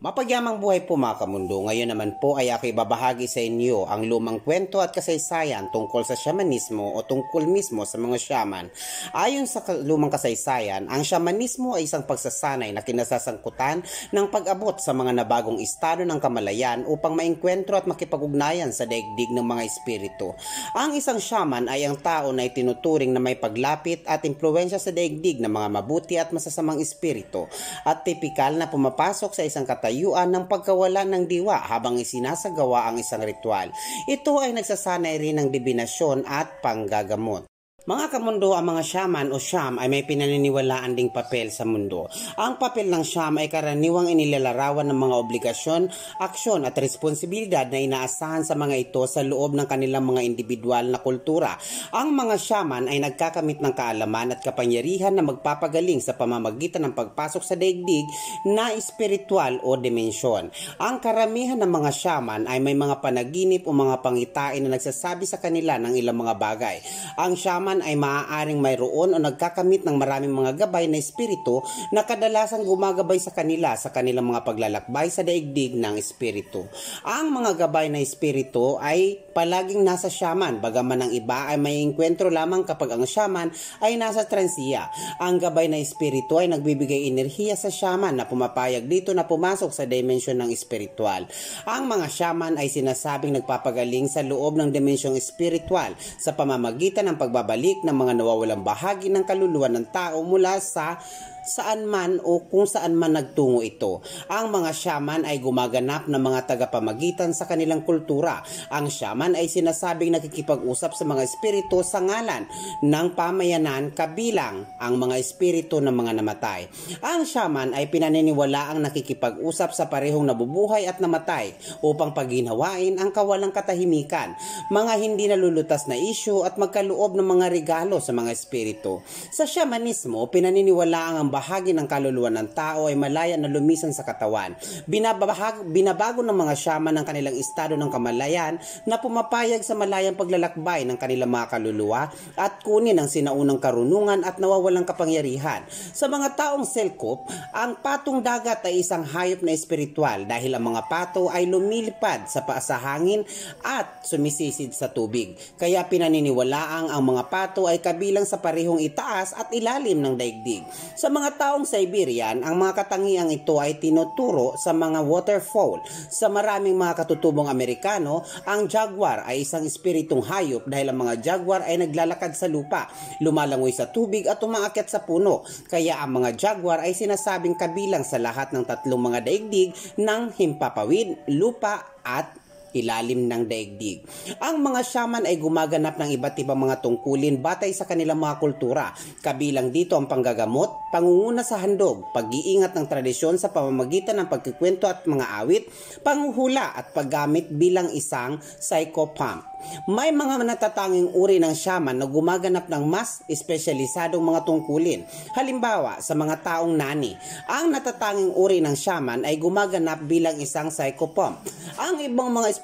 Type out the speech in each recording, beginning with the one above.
Mapagyamang buhay po mga kamundo. Ngayon naman po ay ako'y babahagi sa inyo ang lumang kwento at kasaysayan tungkol sa shamanismo o tungkol mismo sa mga shaman. Ayon sa lumang kasaysayan, ang shamanismo ay isang pagsasanay na kinasasangkutan ng pag-abot sa mga nabagong estado ng kamalayan upang maengkwentro at makipag-ugnayan sa daigdig ng mga espiritu. Ang isang shaman ay ang tao na itinuturing na may paglapit at impluwensya sa daigdig ng mga mabuti at masasamang espiritu at tipikal na pumapasok sa isang katayuan ng pagkawala ng diwa habang isinasagawa ang isang ritual. Ito ay nagsasanay rin ng dibinasyon at panggagamot. Mga kamundo, ang mga shaman o sham ay may pinaniniwalaan ding papel sa mundo. Ang papel ng sham ay karaniwang inilalarawan ng mga obligasyon, aksyon at responsibilidad na inaasahan sa mga ito sa loob ng kanilang mga individual na kultura. Ang mga shaman ay nagkakamit ng kaalaman at kapangyarihan na magpapagaling sa pamamagitan ng pagpasok sa daigdig na espiritual o dimensyon. Ang karamihan ng mga shaman ay may mga panaginip o mga pangitain na nagsasabi sa kanila ng ilang mga bagay. Ang shaman ay maaaring mayroon o nagkakamit ng maraming mga gabay na espiritu na kadalasang gumagabay sa kanila sa kanilang mga paglalakbay sa daigdig ng espiritu. Ang mga gabay na espiritu ay palaging nasa shaman, bagaman ang iba ay may engkwentro lamang kapag ang shaman ay nasa transiya. Ang gabay na espiritu ay nagbibigay enerhiya sa shaman na pumapayag dito na pumasok sa dimensyon ng espiritual. Ang mga shaman ay sinasabing nagpapagaling sa loob ng dimensyong espiritual sa pamamagitan ng pagbabalik ng mga nawawalang bahagi ng kaluluwa ng tao mula sa saan man o kung saan man nagtungo ito. Ang mga shaman ay gumaganap ng mga tagapamagitan sa kanilang kultura. Ang shaman ay sinasabing nakikipag-usap sa mga espiritu sa ngalan ng pamayanan kabilang ang mga espiritu ng mga namatay. Ang shaman ay pinaniniwalaang nakikipag-usap sa parehong nabubuhay at namatay upang pagginhawain ang kawalang katahimikan, mga hindi nalulutas na isyu at magkaloob ng mga regalo sa mga espiritu. Sa shamanismo, pinaniniwalaang ang bahagi ng kaluluwa ng tao ay malaya na lumisan sa katawan. Binabago ng mga shaman ng kanilang estado ng kamalayan na pumapayag sa malayang paglalakbay ng kanilang mga kaluluwa at kunin ang sinaunang karunungan at nawawalang kapangyarihan. Sa mga taong selkop, ang patong dagat ay isang hayop na espiritual dahil ang mga pato ay lumilipad sa hangin at sumisisid sa tubig. Kaya pinaniniwalaang ang mga pato ay kabilang sa parehong itaas at ilalim ng daigdig. Sa mga taong Siberian, ang mga katangiang ito ay tinuturo sa mga waterfowl. Sa maraming mga katutubong Amerikano, ang jaguar ay isang espiritong hayop dahil ang mga jaguar ay naglalakad sa lupa, lumalangoy sa tubig at umaakyat sa puno. Kaya ang mga jaguar ay sinasabing kabilang sa lahat ng tatlong mga daigdig ng himpapawid, lupa at ilalim ng daigdig. Ang mga shaman ay gumaganap ng iba't ibang mga tungkulin batay sa kanilang mga kultura. Kabilang dito ang panggagamot, pangunguna sa handog, pag-iingat ng tradisyon sa pamamagitan ng pagkikwento at mga awit, panghuhula at paggamit bilang isang psychopomp. May mga natatanging uri ng shaman na gumaganap ng mas espesyalisadong mga tungkulin. Halimbawa, sa mga taong nani, ang natatanging uri ng shaman ay gumaganap bilang isang psychopomp. Ang ibang mga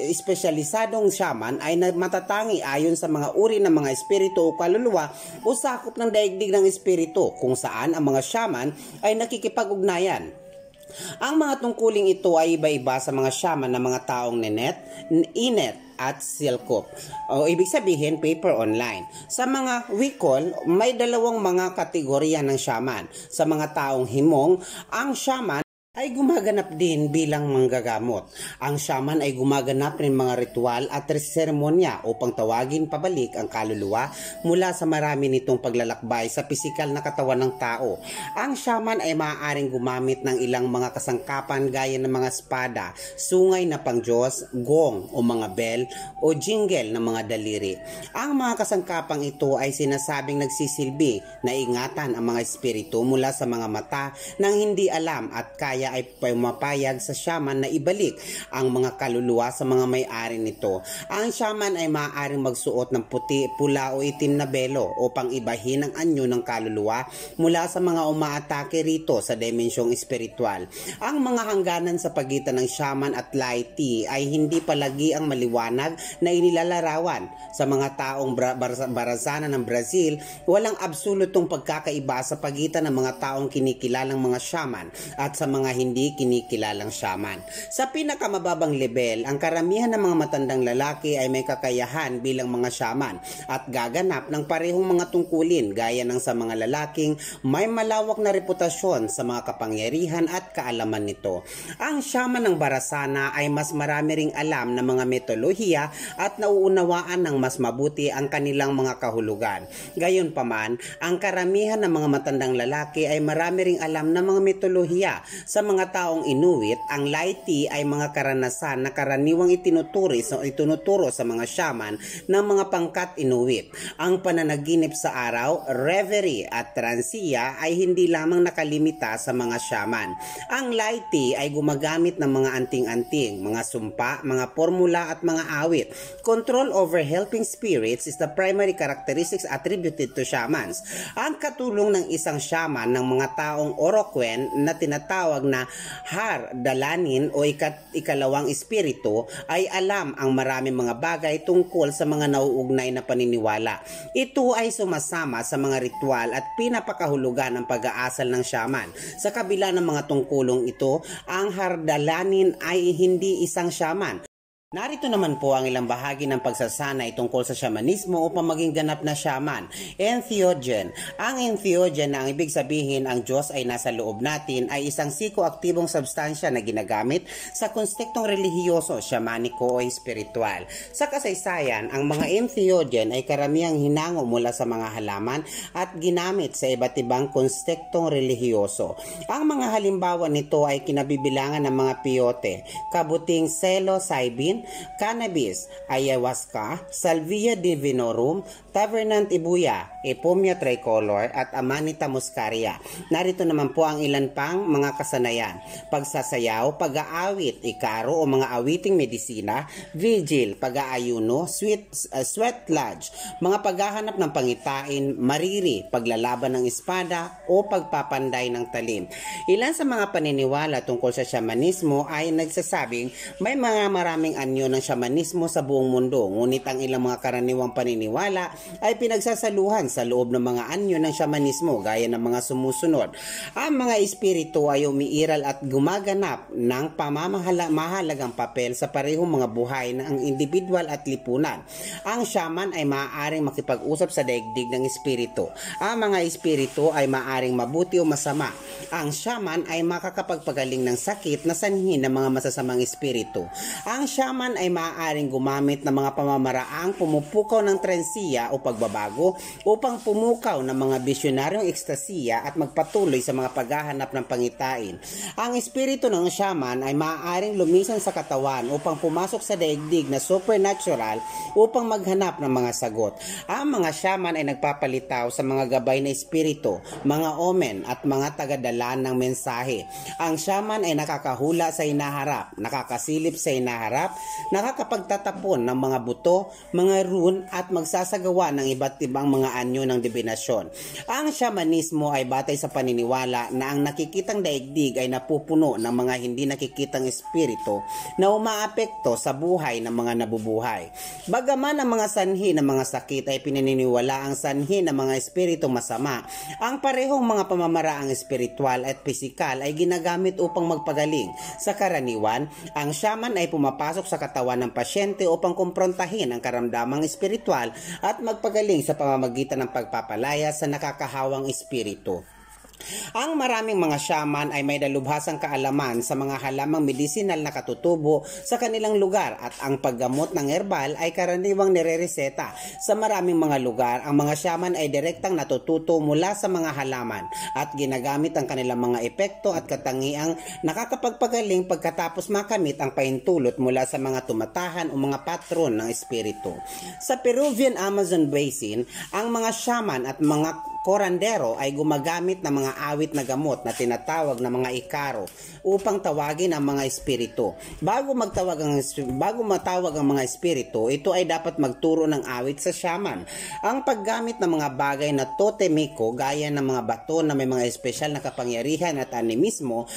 espesyalisadong shaman ay matatangi ayon sa mga uri ng mga espiritu o kaluluwa o sakop ng daigdig ng espiritu kung saan ang mga shaman ay nakikipag-ugnayan. Ang mga tungkuling ito ay iba-iba sa mga shaman ng mga taong inet at silkop. O ibig sabihin, paper online. Sa mga wikol, may dalawang mga kategorya ng shaman. Sa mga taong himong, ang shaman ay gumaganap din bilang manggagamot. Ang shaman ay gumaganap rin mga ritual at seremonya upang tawagin pabalik ang kaluluwa mula sa marami nitong paglalakbay sa pisikal na katawan ng tao. Ang shaman ay maaaring gumamit ng ilang mga kasangkapan gaya ng mga espada, sungay na pangdiyos, gong o mga bell o jingle ng mga daliri. Ang mga kasangkapang ito ay sinasabing nagsisilbi na ingatan ang mga espiritu mula sa mga mata nang hindi alam at kaya ay pumapayag sa shaman na ibalik ang mga kaluluwa sa mga may-ari nito. Ang shaman ay maaaring magsuot ng puti, pula o itim na belo upang ibahin ang anyo ng kaluluwa mula sa mga umaatake rito sa dimensyong espiritual. Ang mga hangganan sa pagitan ng shaman at laity ay hindi palagi ang maliwanag na inilalarawan. Sa mga taong barazana ng Brazil, walang absolutong pagkakaiba sa pagitan ng mga taong kinikilalang mga shaman at sa mga hindi kinikilalang shaman. Sa pinakamababang level, ang karamihan ng mga matandang lalaki ay may kakayahan bilang mga shaman at gaganap ng parehong mga tungkulin gaya ng sa mga lalaking may malawak na reputasyon sa mga kapangyarihan at kaalaman nito. Ang shaman ng Barasana ay mas marami ring alam ng mga mitolohiya at nauunawaan ng mas mabuti ang kanilang mga kahulugan. Gayunpaman, ang karamihan ng mga matandang lalaki ay marami ring alam ng mga mitolohiya. Sa mga taong Inuit, ang laiti ay mga karanasan na karaniwang itinuturo sa mga shaman ng mga pangkat Inuit. Ang pananaginip sa araw, reverie at transiya ay hindi lamang nakalimita sa mga shaman. Ang laiti ay gumagamit ng mga anting-anting, mga sumpa, mga formula at mga awit. Control over helping spirits is the primary characteristics attributed to shamans. Ang katulong ng isang shaman ng mga taong Oroquen na tinatawag na Har Dalanin o ikalawang espiritu ay alam ang maraming mga bagay tungkol sa mga nauugnay na paniniwala. Ito ay sumasama sa mga ritual at pinapakahulugan ng pag-aasal ng shaman. Sa kabila ng mga tungkulong ito, ang Har Dalanin ay hindi isang shaman. Narito naman po ang ilang bahagi ng pagsasanay tungkol sa shamanismo upang maging ganap na shaman. Entheogen. Ang entheogen na ang ibig sabihin ang Diyos ay nasa loob natin ay isang psikoaktibong substansya na ginagamit sa kontekstong relihiyoso, shamaniko o espiritual. Sa kasaysayan, ang mga entheogen ay karamihang hinango mula sa mga halaman at ginamit sa iba't ibang kontektong relihiyoso. Ang mga halimbawa nito ay kinabibilangan ng mga piyote, kabuting psilocybin, cannabis, ayahuasca, salvia divinorum, tavernant ibuya, epomia tricolor at amanita muscaria. Narito naman po ang ilan pang mga kasanayan: pagsasayaw, pag-aawit, ikaro o mga awiting medisina, vigil, pag-aayuno, sweat lodge, mga paghahanap ng pangitain, mariri, paglalaban ng espada o pagpapanday ng talim. Ilan sa mga paniniwala tungkol sa shamanismo ay nagsasabing may mga maraming anyo ng shamanismo sa buong mundo, ngunit ang ilang mga karaniwang paniniwala ay pinagsasaluhan sa loob ng mga anyo ng shamanismo gaya ng mga sumusunod. Ang mga espiritu ay umiiral at gumaganap ng mahalagang papel sa parehong mga buhay ng individual at lipunan. Ang shaman ay maaaring makipag-usap sa daigdig ng espiritu. Ang mga espiritu ay maaaring mabuti o masama. Ang shaman ay makakapagpagaling ng sakit na sanhi ng mga masasamang espiritu. Ang shaman ay maaaring gumamit ng mga pamamaraang pumupukaw ng transiya o pagbabago upang pumukaw ng mga bisyonaryong ekstasiya at magpatuloy sa mga paghahanap ng pangitain. Ang espiritu ng shaman ay maaaring lumisan sa katawan upang pumasok sa daigdig na supernatural upang maghanap ng mga sagot. Ang mga shaman ay nagpapalitaw sa mga gabay na espiritu, mga omen at mga tagadala ng mensahe. Ang shaman ay nakakahula sa hinaharap, nakakasilip sa hinaharap, nakakapagtatapon ng mga buto, mga rune at magsasagawa ng iba't ibang mga anyo ng divinasyon. Ang shamanismo ay batay sa paniniwala na ang nakikitang daigdig ay napupuno ng mga hindi nakikitang espiritu na umaapekto sa buhay ng mga nabubuhay. Bagaman ang mga sanhi ng mga sakit ay pinaniniwala ang sanhi ng mga espiritu masama, ang parehong mga pamamaraang espiritual at pisikal ay ginagamit upang magpagaling. Sa karaniwan, ang shaman ay pumapasok sa katawan ng pasyente upang kumprontahin ang karamdamang espiritual at magpagaling sa pamamagitan ng pagpapalaya sa nakakahawang espiritu. Ang maraming mga shaman ay may dalubhasang kaalaman sa mga halamang medisinal na katutubo sa kanilang lugar at ang paggamot ng herbal ay karaniwang nirereseta. Sa maraming mga lugar, ang mga shaman ay direktang natututo mula sa mga halaman at ginagamit ang kanilang mga epekto at katangiang nakakapagpagaling pagkatapos makamit ang pahintulot mula sa mga tumatahan o mga patron ng espiritu. Sa Peruvian Amazon Basin, ang mga shaman at mga korandero ay gumagamit ng mga awit na gamot na tinatawag na mga ikaro upang tawagin ang mga espiritu. Bago matawag ang mga espiritu, ito ay dapat magturo ng awit sa shaman. Ang paggamit ng mga bagay na totemiko gaya ng mga bato na may mga espesyal na kapangyarihan at animismo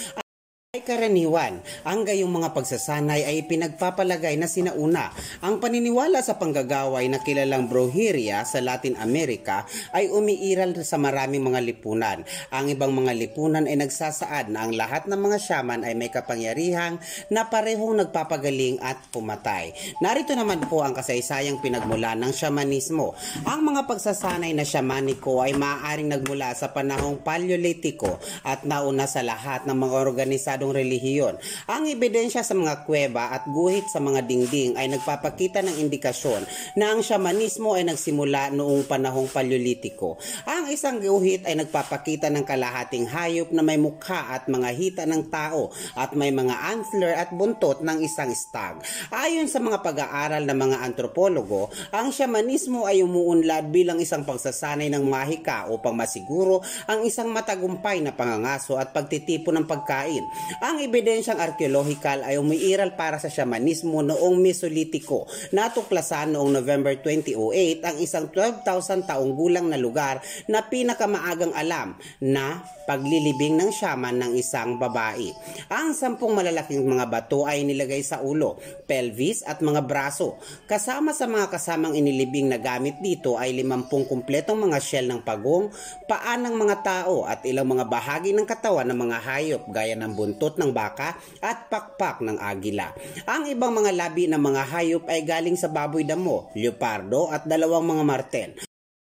Ay karaniwan, ang gayong mga pagsasanay ay pinagpapalagay na sinauna. Ang paniniwala sa panggagaway na kilalang brujeria sa Latin America ay umiiral sa maraming mga lipunan. Ang ibang mga lipunan ay nagsasaad na ang lahat ng mga shaman ay may kapangyarihang na parehong nagpapagaling at pumatay. Narito naman po ang kasaysayang pinagmula ng shamanismo. Ang mga pagsasanay na shamaniko ay maaaring nagmula sa panahong Paleolitiko at nauna sa lahat ng mga organisadong relihiyon. Ang ebidensya sa mga kuweba at guhit sa mga dingding ay nagpapakita ng indikasyon na ang shamanismo ay nagsimula noong panahong Paleolitiko. Ang isang guhit ay nagpapakita ng kalahating hayop na may mukha at mga hita ng tao at may mga antler at buntot ng isang stag. Ayon sa mga pag-aaral ng mga antropologo, ang shamanismo ay umuunlad bilang isang pagsasanay ng mahika upang masiguro ang isang matagumpay na pangangaso at pagtitipon ng pagkain. Ang ebidensyang arkeolohikal ay umiiral para sa shamanismo noong Mesolitiko. Natuklasan noong November 2008 ang isang 12,000 taong gulang na lugar na pinakamaagang alam na paglilibing ng shaman ng isang babae. Ang 10 malalaking mga bato ay nilagay sa ulo, pelvis at mga braso. Kasama sa mga kasamang inilibing na gamit dito ay 50 kumpletong mga shell ng pagong, paa ng mga tao at ilang mga bahagi ng katawan ng mga hayop gaya ng buntot ng baka at pakpak ng agila. Ang ibang mga labi ng mga hayop ay galing sa baboy damo, leopardo at 2 mga martel.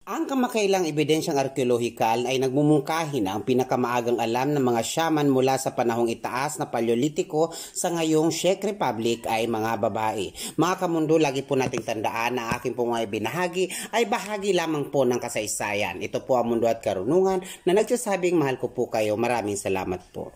Ang kamakailang ebidensyang arkeolohikal ay nagmumungkahi na ang pinakamaagang alam ng mga shaman mula sa panahong itaas na Paleolitiko sa ngayong Czech Republic ay mga babae. Mga kamundo, lagi po nating tandaan na aking pong mga binahagi ay bahagi lamang po ng kasaysayan. Ito po ang Mundo at Karunungan na nagsasabing mahal ko po kayo. Maraming salamat po.